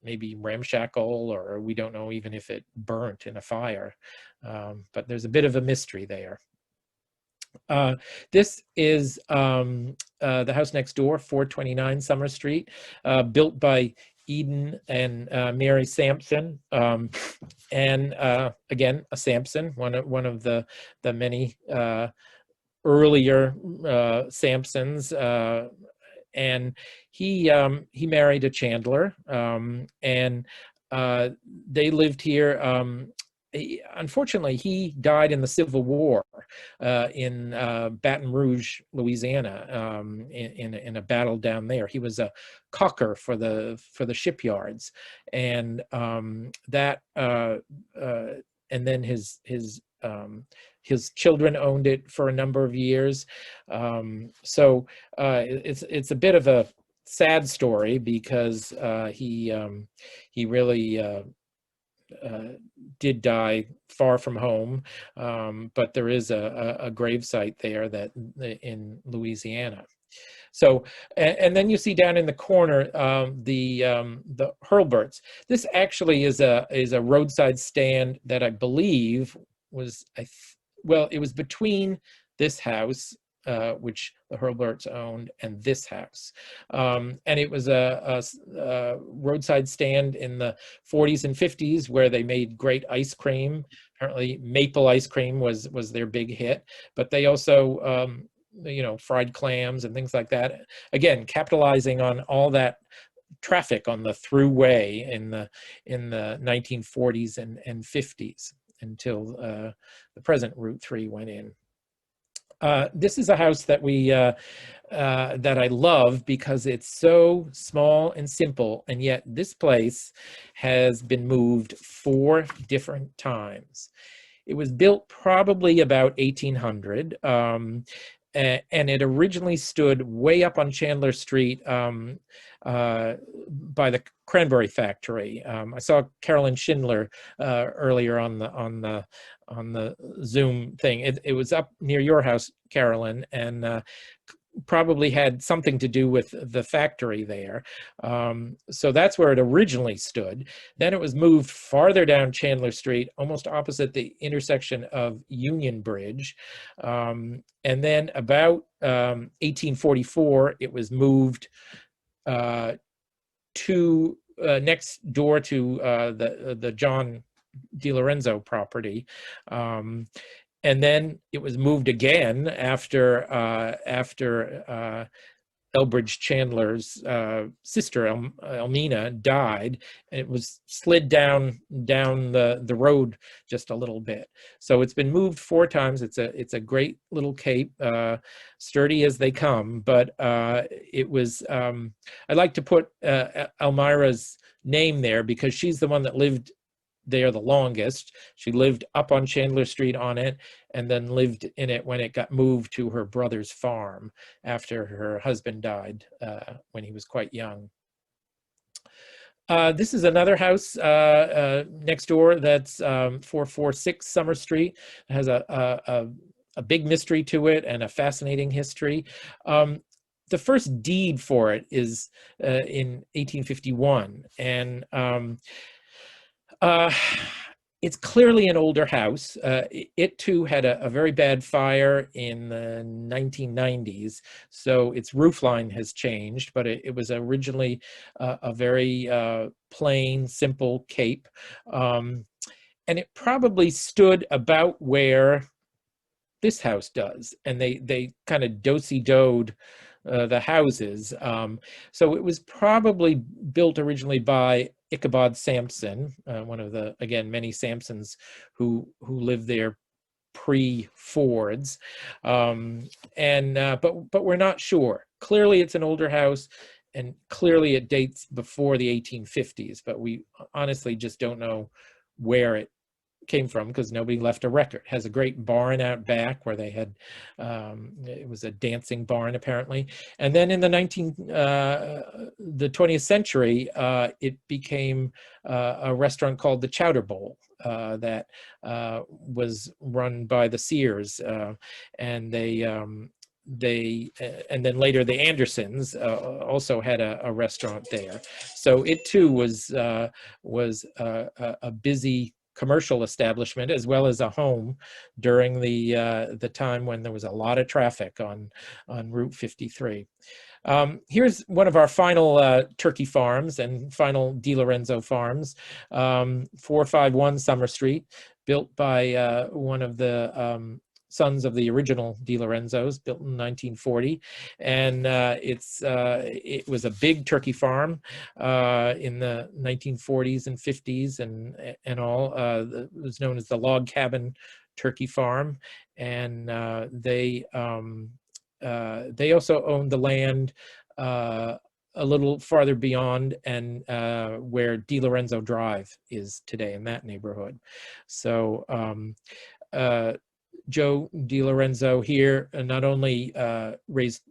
A: maybe ramshackle, or we don't know even if it burnt in a fire. But there's a bit of a mystery there. This is the house next door, 429 Summer Street, built by Eden and Mary Sampson, and again, a Sampson, one of the many earlier Sampsons, and he married a Chandler, and they lived here. Unfortunately, he died in the Civil War in Baton Rouge, Louisiana, in a battle down there. He was a caulker for the shipyards, and that and then his children owned it for a number of years. So it's a bit of a sad story, because he really did die far from home, but there is a grave site there that in Louisiana. So, and then you see down in the corner the Hurlburts. This actually is a roadside stand that I believe was well, it was between this house, which the Hurlburts owned, and this house. And it was a roadside stand in the 40s and 50s where they made great ice cream. Apparently maple ice cream was their big hit, but they also, fried clams and things like that. Again, capitalizing on all that traffic on the throughway in the 1940s and 50s until the present Route 3 went in. This is a house that that I love because it's so small and simple, and yet this place has been moved 4 different times. It was built probably about 1800, and it originally stood way up on Chandler Street by the cranberry factory. I saw Carolyn Schindler earlier on the Zoom thing. It was up near your house, Carolyn, and probably had something to do with the factory there. So that's where it originally stood. Then it was moved farther down Chandler Street, almost opposite the intersection of Union Bridge. And then about 1844, it was moved to next door to the John DiLorenzo property. And then it was moved again after Elbridge Chandler's sister Elmina died, and it was slid down the road just a little bit. So it's been moved 4 times. It's a great little cape, sturdy as they come. But it was I'd like to put Elmira's name there because she's the one that lived there the longest. She lived up on Chandler Street on it, and then lived in it when it got moved to her brother's farm after her husband died when he was quite young. This is another house next door that's 446 Summer Street. It has a big mystery to it and a fascinating history. The first deed for it is in 1851, and it's clearly an older house. It too had a very bad fire in the 1990s, so its roof line has changed, but it was originally a very plain, simple cape. And it probably stood about where this house does, and they kind of do-si-doed the houses. So it was probably built originally by Ichabod Sampson, one of the, again, many Sampsons who lived there pre-Fords. But we're not sure. Clearly it's an older house, and clearly it dates before the 1850s, but we honestly just don't know where it came from because nobody left a record. It has a great barn out back where they had it was a dancing barn apparently. And then in the 20th century, it became a restaurant called the Chowder Bowl that was run by the Sears, and and then later the Andersons also had a restaurant there. So it too was a busy commercial establishment as well as a home during the time when there was a lot of traffic on Route 53. Here's one of our final turkey farms and final DiLorenzo farms, 451 Summer Street, built by one of the sons of the original DiLorenzos, built in 1940, and it was a big turkey farm in the 1940s and 50s and all. It was known as the Log Cabin Turkey Farm, and they also owned the land a little farther beyond, and where DiLorenzo Drive is today, in that neighborhood. So Joe DiLorenzo here not only raised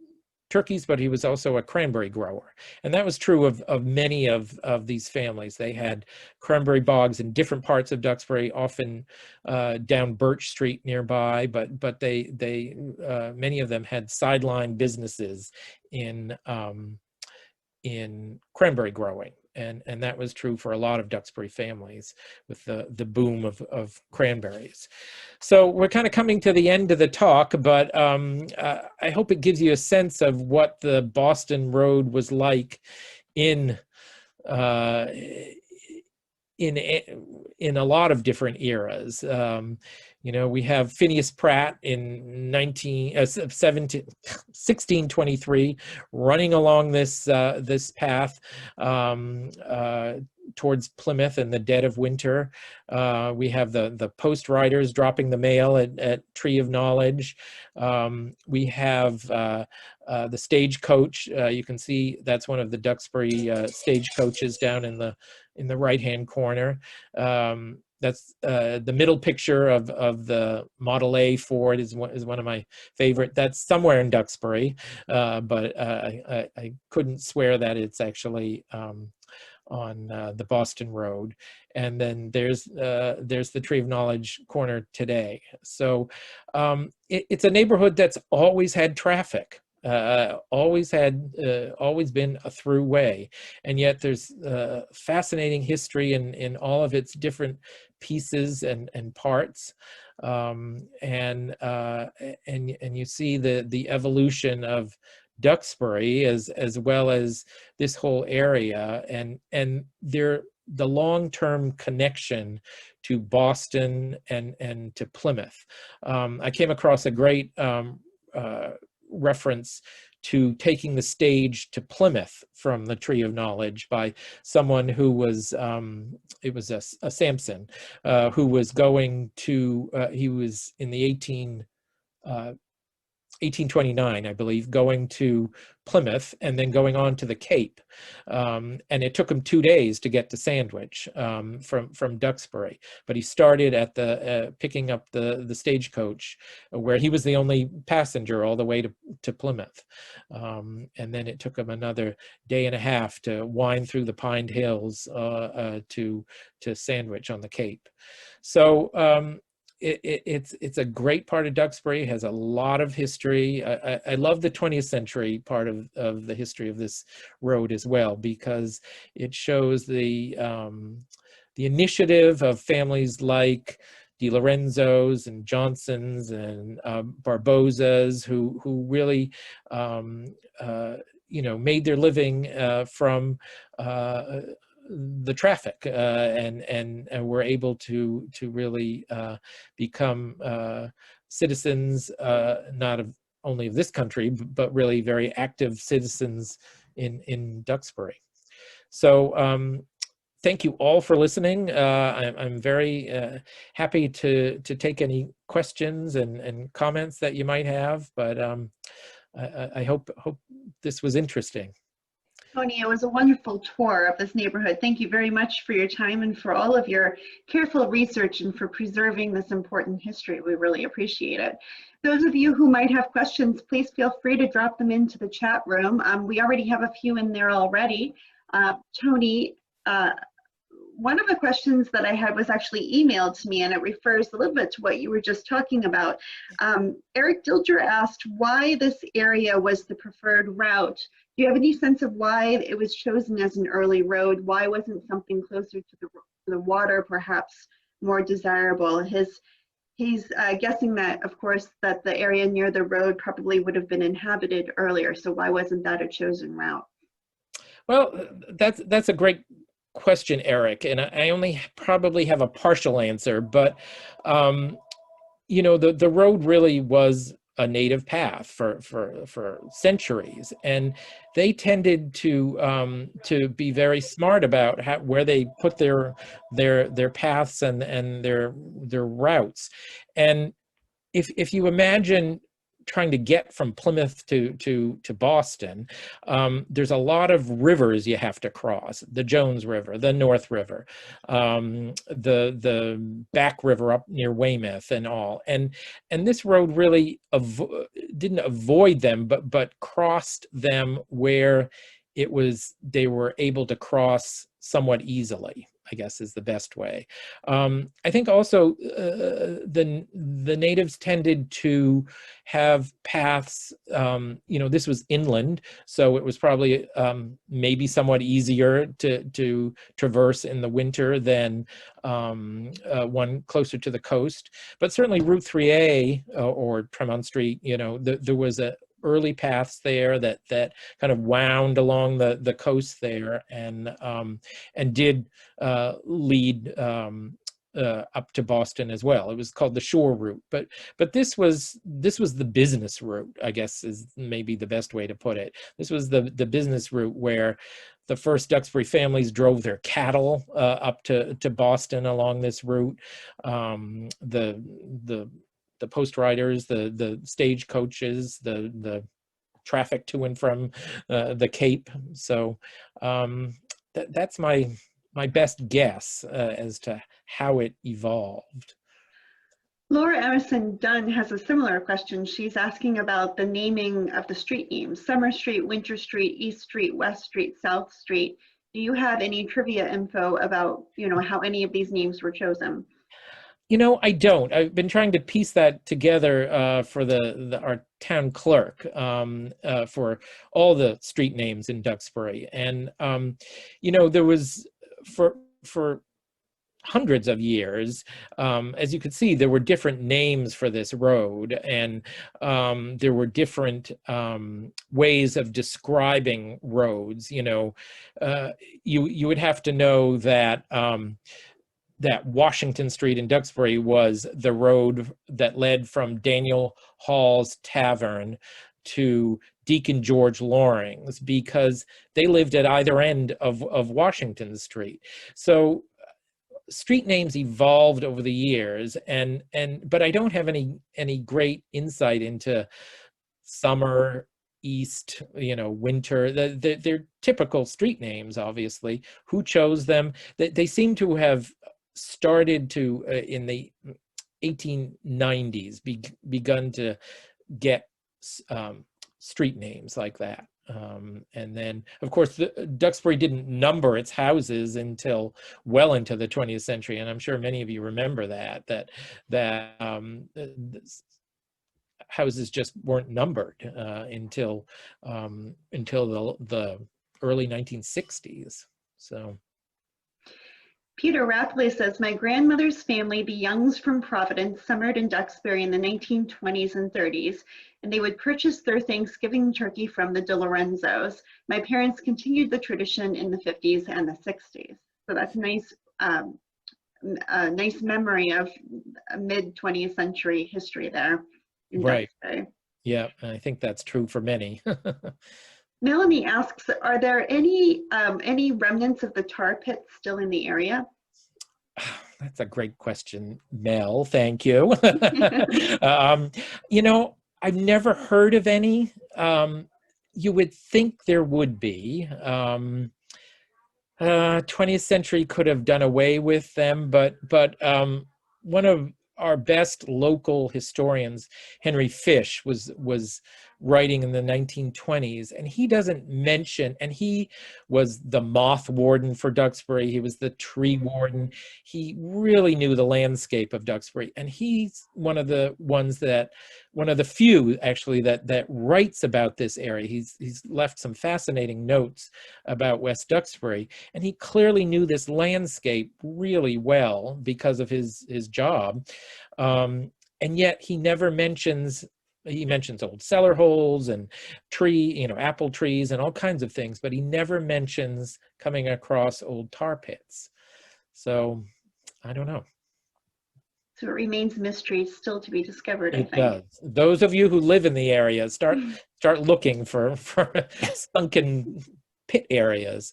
A: turkeys, but he was also a cranberry grower. And that was true of many of these families. They had cranberry bogs in different parts of Duxbury, often down Birch Street nearby, but they many of them had sideline businesses in cranberry growing. And that was true for a lot of Duxbury families with the boom of cranberries. So we're kind of coming to the end of the talk, but I hope it gives you a sense of what the Boston Road was like in a lot of different eras. You know, we have Phineas Pratt in 1623 running along this path towards Plymouth in the dead of winter. We have the post riders dropping the mail at Tree of Knowledge. We have the stagecoach. You can see that's one of the Duxbury stagecoaches down in the right-hand corner. That's the middle picture of the Model A Ford is one of my favorite. That's somewhere in Duxbury, but I couldn't swear that it's actually on the Boston Road. And then there's the Tree of Knowledge corner today. So it's a neighborhood that's always had traffic. Always been a through way, and yet there's fascinating history in all of its different pieces and parts, and you see the evolution of Duxbury as well as this whole area, and the long-term connection to Boston and to Plymouth. I came across a great reference to taking the stage to Plymouth from the Tree of Knowledge by someone who was, it was a Sampson, who was going to, he was in the 1829, I believe, going to Plymouth and then going on to the Cape. And it took him 2 days to get to Sandwich from Duxbury. But he started at picking up the stagecoach where he was the only passenger all the way to Plymouth. And then it took him another day and a half to wind through the Pine Hills to Sandwich on the Cape. So it's a great part of Duxbury. It has a lot of history. I love the 20th century part of the history of this road as well, because it shows the initiative of families like De Lorenzos and Johnsons and Barbozas who really made their living from the traffic and were able to really become citizens, not only of this country, but really very active citizens in Duxbury. So thank you all for listening. I'm very happy to take any questions and comments that you might have, but I hope this was interesting.
B: Tony, it was a wonderful tour of this neighborhood. Thank you very much for your time and for all of your careful research and for preserving this important history. We really appreciate it. Those of you who might have questions, please feel free to drop them into the chat room. We already have a few in there already. Tony, one of the questions that I had was actually emailed to me, and it refers a little bit to what you were just talking about. Eric Dilger asked why this area was the preferred route. Do you have any sense of why it was chosen as an early road? Why wasn't something closer to the water perhaps more desirable? He's guessing that, of course, that the area near the road probably would have been inhabited earlier. So why wasn't that a chosen route?
A: Well, that's a great question, Eric, and I only probably have a partial answer, but the road really was a native path for centuries, and they tended to be very smart about where they put their paths and their routes. And if you imagine trying to get from Plymouth to Boston, there's a lot of rivers you have to cross: the Jones River, the North River, the Back River up near Weymouth, and all. And this road really didn't avoid them, but crossed them where they were able to cross somewhat easily, I guess is the best way. I think also the natives tended to have paths, this was inland, so it was probably maybe somewhat easier to traverse in the winter than one closer to the coast. But certainly Route 3A or Tremont Street, there was early paths there that kind of wound along the coast there and did lead up to Boston as well. It was called the shore route, but this was the business route, I guess is maybe the best way to put it. This was the business route where the first Duxbury families drove their cattle up to Boston along this route. The post riders, the stage coaches, the traffic to and from the Cape. So that's my best guess as to how it evolved.
B: Laura Emerson Dunn has a similar question. She's asking about the naming of the street names: Summer Street, Winter Street, East Street, West Street, South Street. Do you have any trivia info about, how any of these names were chosen?
A: I don't. I've been trying to piece that together for our town clerk for all the street names in Duxbury, and there was for hundreds of years, as you could see, there were different names for this road, and there were different ways of describing roads. You would have to know that that Washington Street in Duxbury was the road that led from Daniel Hall's Tavern to Deacon George Loring's, because they lived at either end of Washington Street. So street names evolved over the years, but I don't have any great insight into summer, east, winter. They're typical street names, obviously. Who chose them? They seem to have started to in the 1890s begun to get street names like that. And then, of course, Duxbury didn't number its houses until well into the 20th century, and I'm sure many of you remember that houses just weren't numbered until the early 1960s. So.
B: Peter Rapley says, my grandmother's family, the Youngs from Providence, summered in Duxbury in the 1920s and 30s, and they would purchase their Thanksgiving turkey from the De Lorenzos. My parents continued the tradition in the 50s and the 60s. So that's a nice memory of mid-20th century history there in Duxbury.
A: Yeah, I think that's true for many.
B: Melanie asks, are there any remnants of the tar pits still in the area?
A: That's a great question, Mel. Thank you. I've never heard of any. You would think there would be. 20th century could have done away with them, but one of our best local historians, Henry Fish, was writing in the 1920s, and he doesn't mention, and he was the moth warden for Duxbury, he was the tree warden, he really knew the landscape of Duxbury, and he's one of the few actually that writes about this area. He's left some fascinating notes about West Duxbury, and he clearly knew this landscape really well because of his job, and yet he never mentions. He mentions old cellar holes and apple trees and all kinds of things, but he never mentions coming across old tar pits. So I don't know.
B: So it remains a mystery still to be discovered, I think.
A: It does. Those of you who live in the area, start looking for sunken pit areas.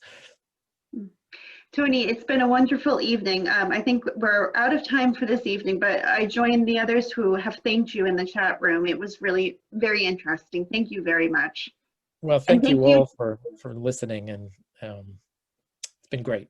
B: Tony, it's been a wonderful evening. I think we're out of time for this evening, but I join the others who have thanked you in the chat room. It was really very interesting. Thank you very much.
A: Well, thank you all for listening, and it's been great.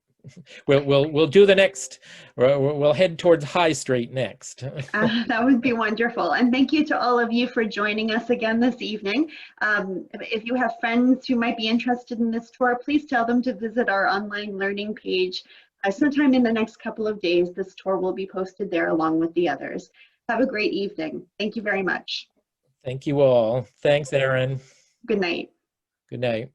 A: We'll do the next. We'll head towards High Street next.
B: That would be wonderful. And thank you to all of you for joining us again this evening. If you have friends who might be interested in this tour, please tell them to visit our online learning page. Sometime in the next couple of days, this tour will be posted there along with the others. Have a great evening. Thank you very much.
A: Thank you all. Thanks, Erin.
B: Good night.
A: Good night.